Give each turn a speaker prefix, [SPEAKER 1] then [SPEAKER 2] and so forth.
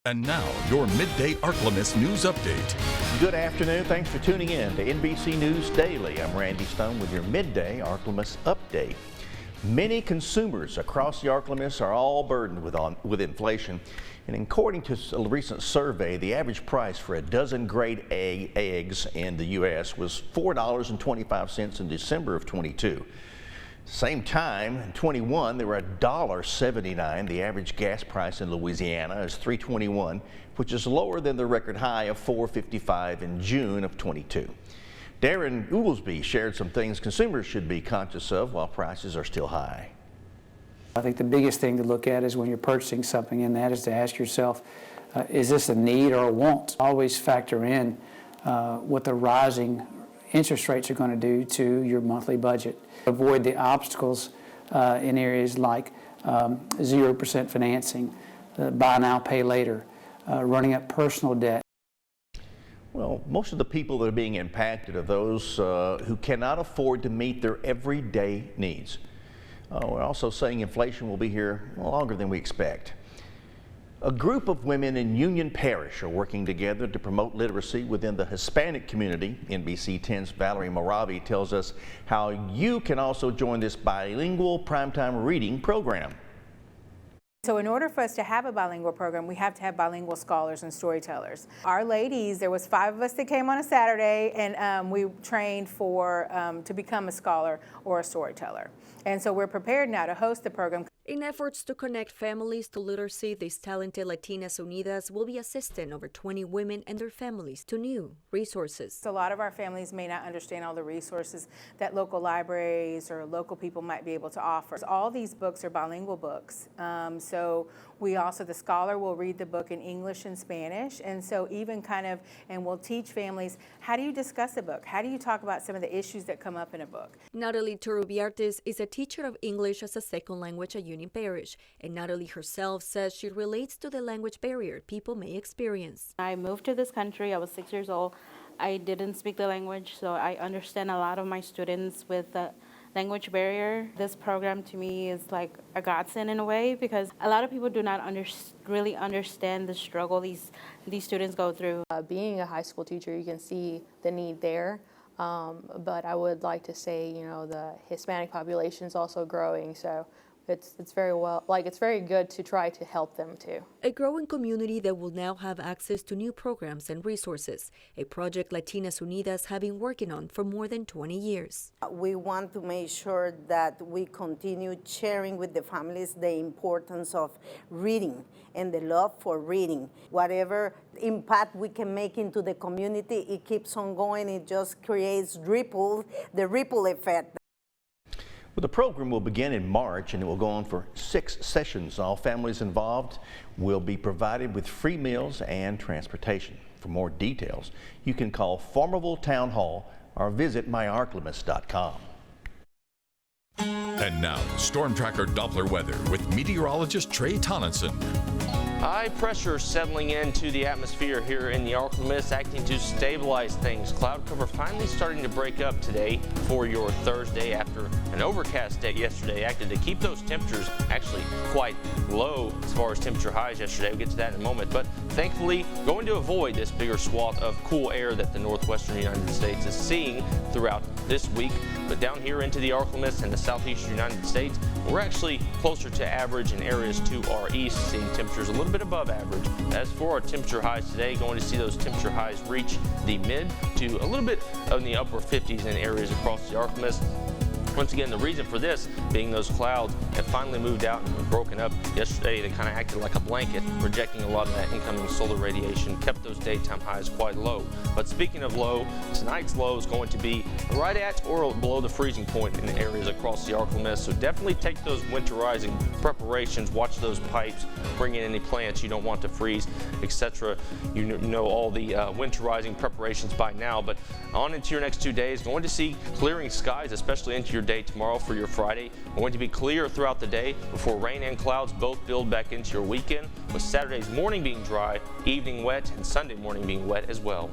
[SPEAKER 1] And now, your Midday Ark-La-Miss news update.
[SPEAKER 2] Good afternoon. Thanks for tuning in to NBC News Daily. I'm Randy Stone with your Midday Ark-La-Miss update. Many consumers across the Ark-La-Miss are all burdened with inflation. And according to a recent survey, the average price for a dozen grade A eggs in the U.S. was $4.25 in December of 22. Same time in 21, they were $1.79. The average gas price in Louisiana is $3.21, which is lower than the record high of $4.55 in June of 22. Darren Oglesby shared some things consumers should be conscious of while prices are still high.
[SPEAKER 3] I think the biggest thing to look at is when you're purchasing something, and that is to ask yourself, is this a need or a want? Always factor in what the rising interest rates are going to do to your monthly budget. Avoid the obstacles in areas like 0% financing, buy now, pay later, running up personal debt.
[SPEAKER 2] Well, most of the people that are being impacted are those who cannot afford to meet their everyday needs. We're also saying inflation will be here longer than we expect. A group of women in Union Parish are working together to promote literacy within the Hispanic community. NBC 10's Valerie Moravi tells us how you can also join this bilingual primetime reading program.
[SPEAKER 4] So in order for us to have a bilingual program, we have to have bilingual scholars and storytellers. Our ladies, there was 5 of us that came on a Saturday, and we trained to become a scholar or a storyteller. And so we're prepared now to host the program.
[SPEAKER 5] In efforts to connect families to literacy, these talented Latinas Unidas will be assisting over 20 women and their families to new resources.
[SPEAKER 4] A lot of our families may not understand all the resources that local libraries or local people might be able to offer. All these books are bilingual books. So we also, the scholar will read the book in English and Spanish. And so and we'll teach families, how do you discuss a book? How do you talk about some of the issues that come up in a book?
[SPEAKER 5] Natalie Turubiartes is a teacher of English as a second language at Union Parish, and Natalie herself says she relates to the language barrier people may experience.
[SPEAKER 6] I moved to this country, I was 6 years old. I didn't speak the language, so I understand a lot of my students with the language barrier. This program to me is like a godsend in a way, because a lot of people do not really understand the struggle these students go through.
[SPEAKER 7] Being a high school teacher, you can see the need there. But I would like to say, the Hispanic population is also growing, so it's very good to try to help them too.
[SPEAKER 5] A growing community that will now have access to new programs and resources, a project Latinas Unidas have been working on for more than 20 years.
[SPEAKER 8] We want to make sure that we continue sharing with the families the importance of reading and the love for reading. Whatever impact we can make into the community, it keeps on going. It just creates the ripple effect.
[SPEAKER 2] Well, the program will begin in March and it will go on for 6 sessions. All families involved will be provided with free meals and transportation. For more details, you can call Farmerville Town Hall or visit myarklamiss.com.
[SPEAKER 1] And now, Storm Tracker Doppler weather with meteorologist Trey Tonneson.
[SPEAKER 9] High pressure settling into the atmosphere here in the Ark-La-Miss, acting to stabilize things. Cloud cover finally starting to break up today for your Thursday after an overcast day yesterday. Acted to keep those temperatures actually quite low as far as temperature highs yesterday. We'll get to that in a moment. But thankfully, going to avoid this bigger swath of cool air that the northwestern United States is seeing throughout this week. But down here into the Ark-La-Miss and the southeastern United States, we're actually closer to average in areas to our east, seeing temperatures a little bit above average. As for our temperature highs today, going to see those temperature highs reach the mid to a little bit of the upper 50s in areas across the Ark-La-Miss. Once again, the reason for this being those clouds have finally moved out and broken up. Yesterday, they kind of acted like a blanket, rejecting a lot of that incoming solar radiation, kept those daytime highs quite low. But speaking of low, tonight's low is going to be right at or below the freezing point in areas across the Ark-La-Miss. So definitely take those winterizing preparations, watch those pipes, bring in any plants you don't want to freeze, etc. You know all the winterizing preparations by now, but on into your next 2 days, going to see clearing skies, especially into your day tomorrow for your Friday. Going to be clear throughout the day before rain and clouds both build back into your weekend, with Saturday's morning being dry, evening wet, and Sunday morning being wet as well.